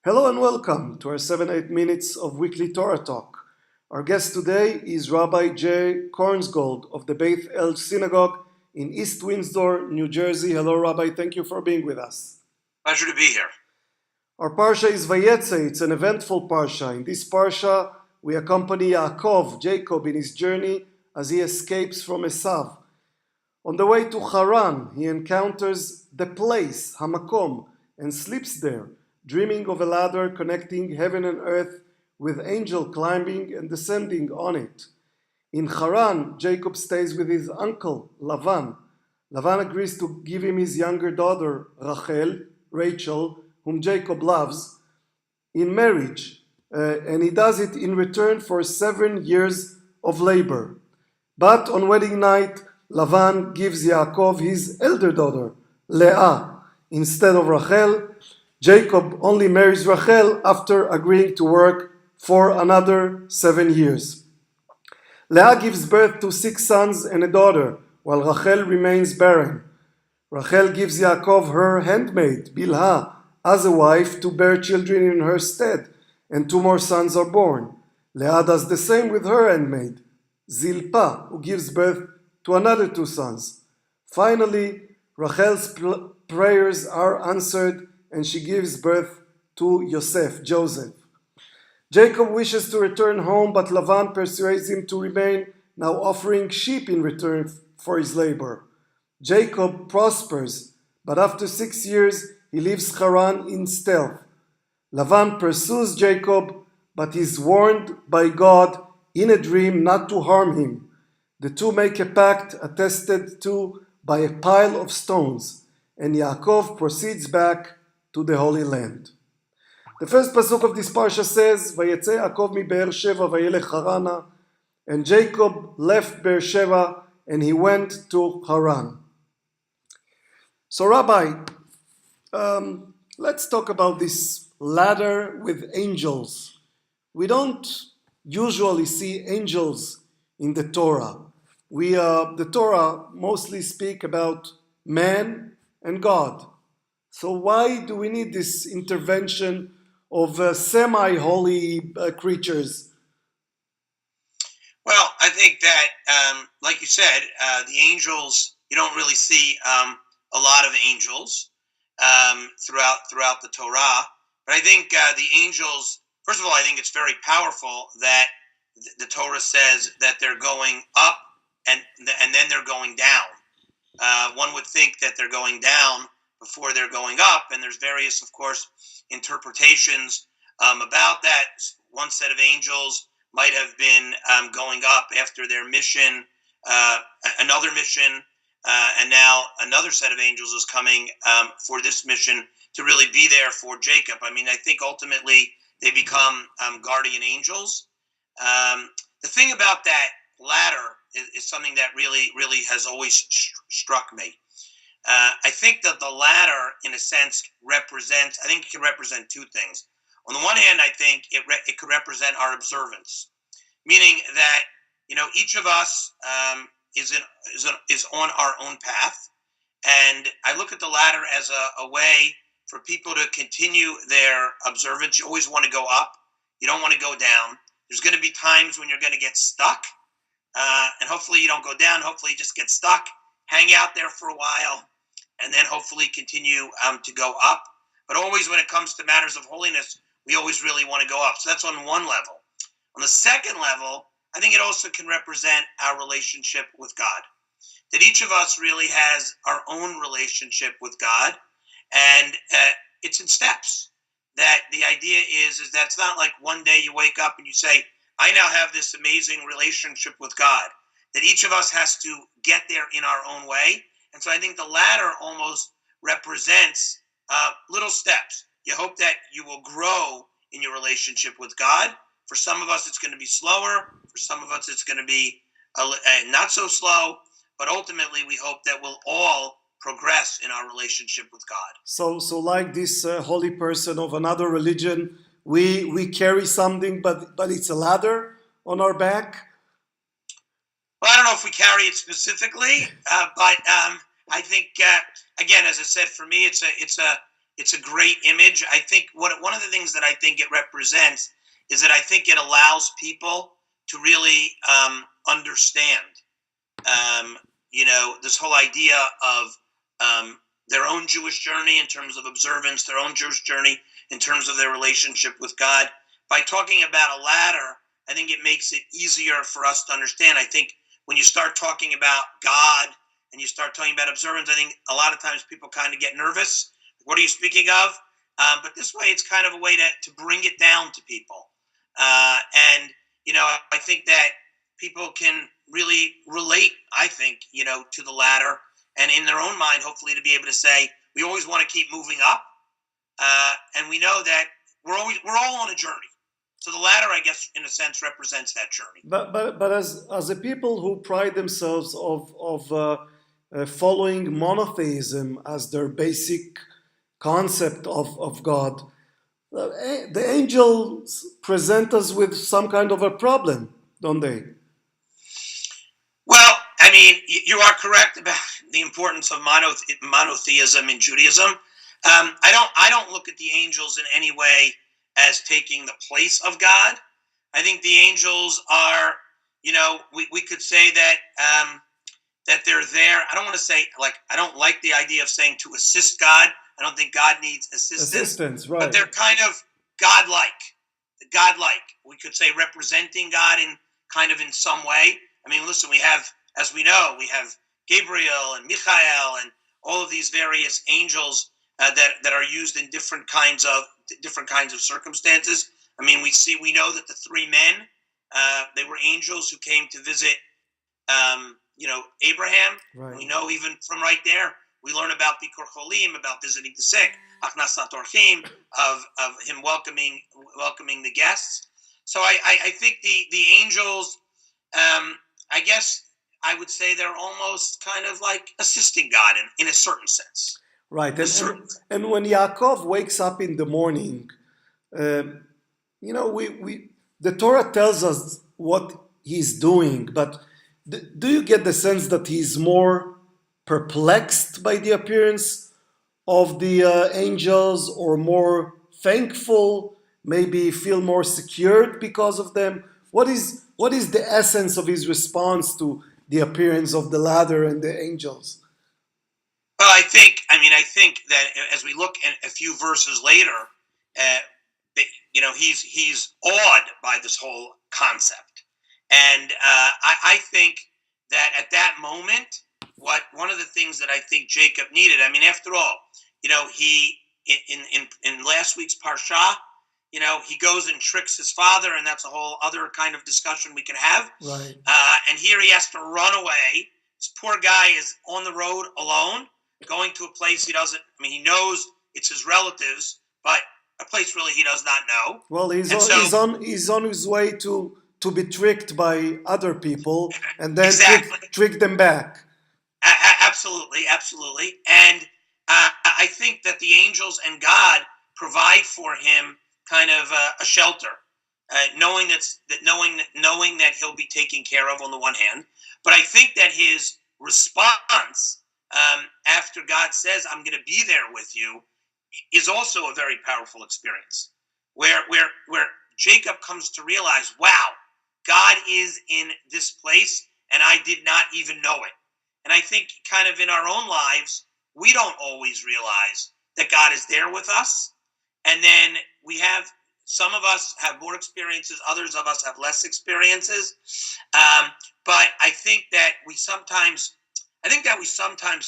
Hello and welcome to our 7-8 minutes of weekly Torah talk. Our guest today is Rabbi J. Kornsgold of the Beit El Synagogue in East Windsor, New Jersey. Hello, Rabbi. Thank you for being with us. Pleasure to be here. Our parsha is Vayetze. It's an eventful parsha. In this parsha, we accompany Yakov, Jacob, in his journey as he escapes from Esav. On the way to Haran, he encounters the place, Hamakom, and sleeps there, dreaming of a ladder connecting heaven and earth with angel climbing and descending on it. In Haran, Jacob stays with his uncle, Lavan. Lavan agrees to give him his younger daughter, Rachel, whom Jacob loves, in marriage, and he does it in return for 7 years of labor. But on wedding night, Lavan gives Yaakov his elder daughter, Leah, instead of Rachel. Jacob only marries Rachel after agreeing to work for another 7 years. Leah gives birth to 6 sons and a daughter, while Rachel remains barren. Rachel gives Yaakov her handmaid, Bilhah, as a wife to bear children in her stead, and 2 more sons are born. Leah does the same with her handmaid, Zilpah, who gives birth to another 2 sons. Finally, Rachel's prayers are answered and she gives birth to Joseph. Jacob wishes to return home, but Lavan persuades him to remain, now offering sheep in return for his labor. Jacob prospers, but after 6 years he leaves Haran in stealth. Lavan pursues Jacob, but is warned by God in a dream not to harm him. The two make a pact attested to by a pile of stones, and Yakov proceeds back to the Holy Land. The first pasuk of this parsha says, Vayetze Yakov mi Beersheva vayelech Harana, and Jacob left Beersheva and he went to Haran. So, Rabbi, let's talk about this ladder with angels. We don't usually see angels in the Torah. The Torah mostly speak about man and God. So why do we need this intervention of semi-holy creatures? Well, I think that, like you said, the angels, you don't really see a lot of angels throughout the Torah. But I think the angels, first of all, I think it's very powerful that the Torah says that they're going up and then they're going down. One would think that they're going down before they're going up, and there's various, of course, interpretations about that. One set of angels might have been going up after their mission, another mission, and now another set of angels is coming for this mission to really be there for Jacob. I mean, I think ultimately they become guardian angels. The thing about that ladder is something that really has always struck me. I think that the ladder, in a sense, I think it can represent 2 things. On the one hand, I think it could represent our observance, meaning that, each of us is on our own path. And I look at the ladder as a way for people to continue their observance. You always want to go up. You don't want to go down. There's going to be times when you're going to get stuck. And hopefully you don't go down. Hopefully you just get stuck, hang out there for a while, and then hopefully continue to go up. But always when it comes to matters of holiness, we always really want to go up. So that's on one level. On the second level, I think it also can represent our relationship with God. That each of us really has our own relationship with God, and it's in steps. That the idea is that it's not like one day you wake up and you say, I now have this amazing relationship with God. That each of us has to get there in our own way. And so I think the ladder almost represents little steps. You hope that you will grow in your relationship with God. For some of us, it's going to be slower. For some of us, it's going to be not so slow. But ultimately, we hope that we'll all progress in our relationship with God. So like this holy person of another religion, we carry something, but it's a ladder on our back. Well, I don't know if we carry it specifically, but I think again, as I said, for me, it's it's a great image. I think one of the things that I think it represents is that I think it allows people to really understand, this whole idea of their own Jewish journey in terms of observance, their own Jewish journey in terms of their relationship with God. By talking about a ladder, I think it makes it easier for us to understand. I think when you start talking about God and you start talking about observance, I think a lot of times people kind of get nervous. What are you speaking of? But this way, it's kind of a way to bring it down to people. And I think that people can really relate, I think, to the ladder, and in their own mind, hopefully, to be able to say, we always want to keep moving up. And we know that we're all on a journey. So the ladder, I guess, in a sense, represents that journey. But as a people who pride themselves of following monotheism as their basic concept of God, the angels present us with some kind of a problem, don't they? Well, I mean, you are correct about the importance of monotheism in Judaism. I don't look at the angels in any way as taking the place of God. I think the angels are, we could say that that they're there. I don't want to say, I don't like the idea of saying to assist God. I don't think God needs assistance, right? But they're kind of godlike. We could say representing God in some way. I mean, listen, we have, as we know, we have Gabriel and Michael and all of these various angels that are used in different kinds of circumstances. I mean, we know that the three men, they were angels who came to visit, Abraham. Right. We know even from right there, we learn about Bikur Cholim, about visiting the sick, Achnasat Orchim, of him welcoming the guests. So I think the angels, I guess I would say they're almost kind of like assisting God in a certain sense. Right, and when Yakov wakes up in the morning, the Torah tells us what he's doing, but do you get the sense that he's more perplexed by the appearance of the angels, or more thankful, maybe feel more secured because of them? What is the essence of his response to the appearance of the ladder and the angels? Well, I think that as we look at a few verses later, he's awed by this whole concept, and I think that at that moment, one of the things that I think Jacob needed. I mean, after all, he in last week's parsha, he goes and tricks his father, and that's a whole other kind of discussion we can have. Right. And here he has to run away. This poor guy is on the road alone, going to a place he doesn't. I mean, he knows it's his relatives, but a place really he does not know. Well, he's on his way to be tricked by other people, and then exactly. trick them back. Absolutely. And I think that the angels and God provide for him kind of a shelter, knowing that he'll be taken care of on the one hand. But I think that his response after God says, "I'm going to be there with you," is also a very powerful experience, where Jacob comes to realize, wow, God is in this place, and I did not even know it. And I think kind of in our own lives, we don't always realize that God is there with us. And then some of us have more experiences, others of us have less experiences. But I think that we sometimes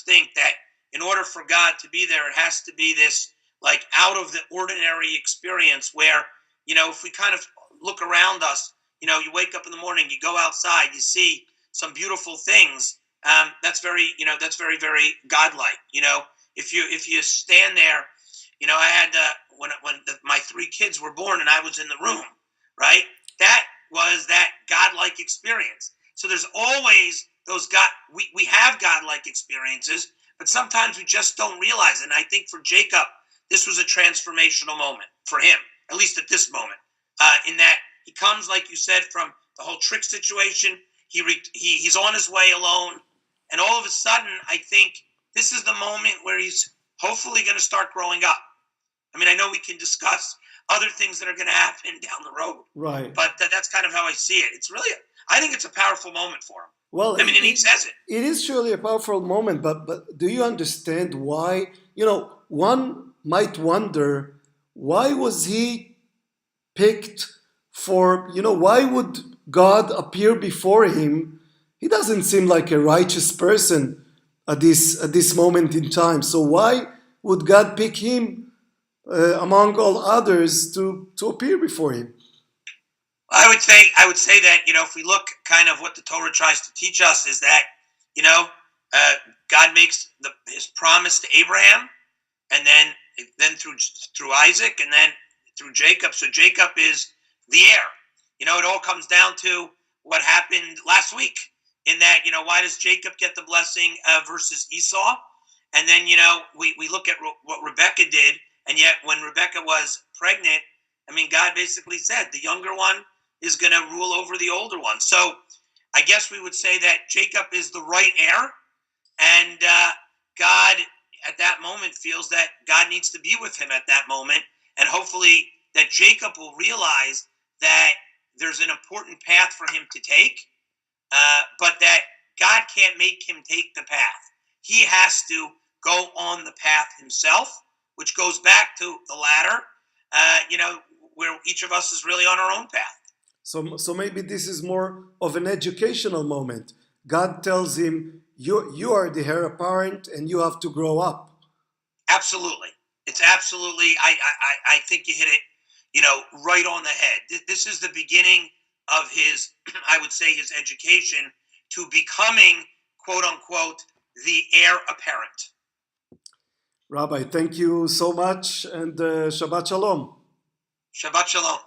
think that in order for God to be there, it has to be this like out of the ordinary experience where, if we kind of look around us, you wake up in the morning, you go outside, you see some beautiful things. That's very, very godlike. If you stand there, I had when my three kids were born and I was in the room, right? That was that godlike experience. So there's always those we have godlike experiences, but sometimes we just don't realize it. And I think for Jacob, this was a transformational moment for him, at least at this moment, in that he comes, like you said, from the whole trick situation. He's on his way alone. And all of a sudden, I think this is the moment where he's hopefully going to start growing up. I mean, I know we can discuss other things that are going to happen down the road, Right. but that's kind of how I see it. It's really, I think it's a powerful moment for him. Well, I mean, and he says it. It is surely a powerful moment, but do you understand why? One might wonder, why was he picked for, why would God appear before him? He doesn't seem like a righteous person at this moment in time. So why would God pick him among all others to appear before him? I would say that, if we look kind of what the Torah tries to teach us is that, God makes his promise to Abraham, and then through Isaac, and then through Jacob. So Jacob is the heir. It all comes down to what happened last week. In that, why does Jacob get the blessing versus Esau? And then, we look at what Rebecca did, and yet when Rebecca was pregnant, I mean, God basically said the younger one is going to rule over the older one. So I guess we would say that Jacob is the right heir, and God at that moment feels that God needs to be with him at that moment, and hopefully that Jacob will realize that there's an important path for him to take, but that God can't make him take the path. He has to go on the path himself, which goes back to the ladder, where each of us is really on our own path. So maybe this is more of an educational moment. God tells him, you are the heir apparent and you have to grow up. Absolutely. It's absolutely, I think you hit it, right on the head. This is the beginning of his, I would say, his education to becoming, quote unquote, the heir apparent. Rabbi, thank you so much, and Shabbat Shalom. Shabbat Shalom.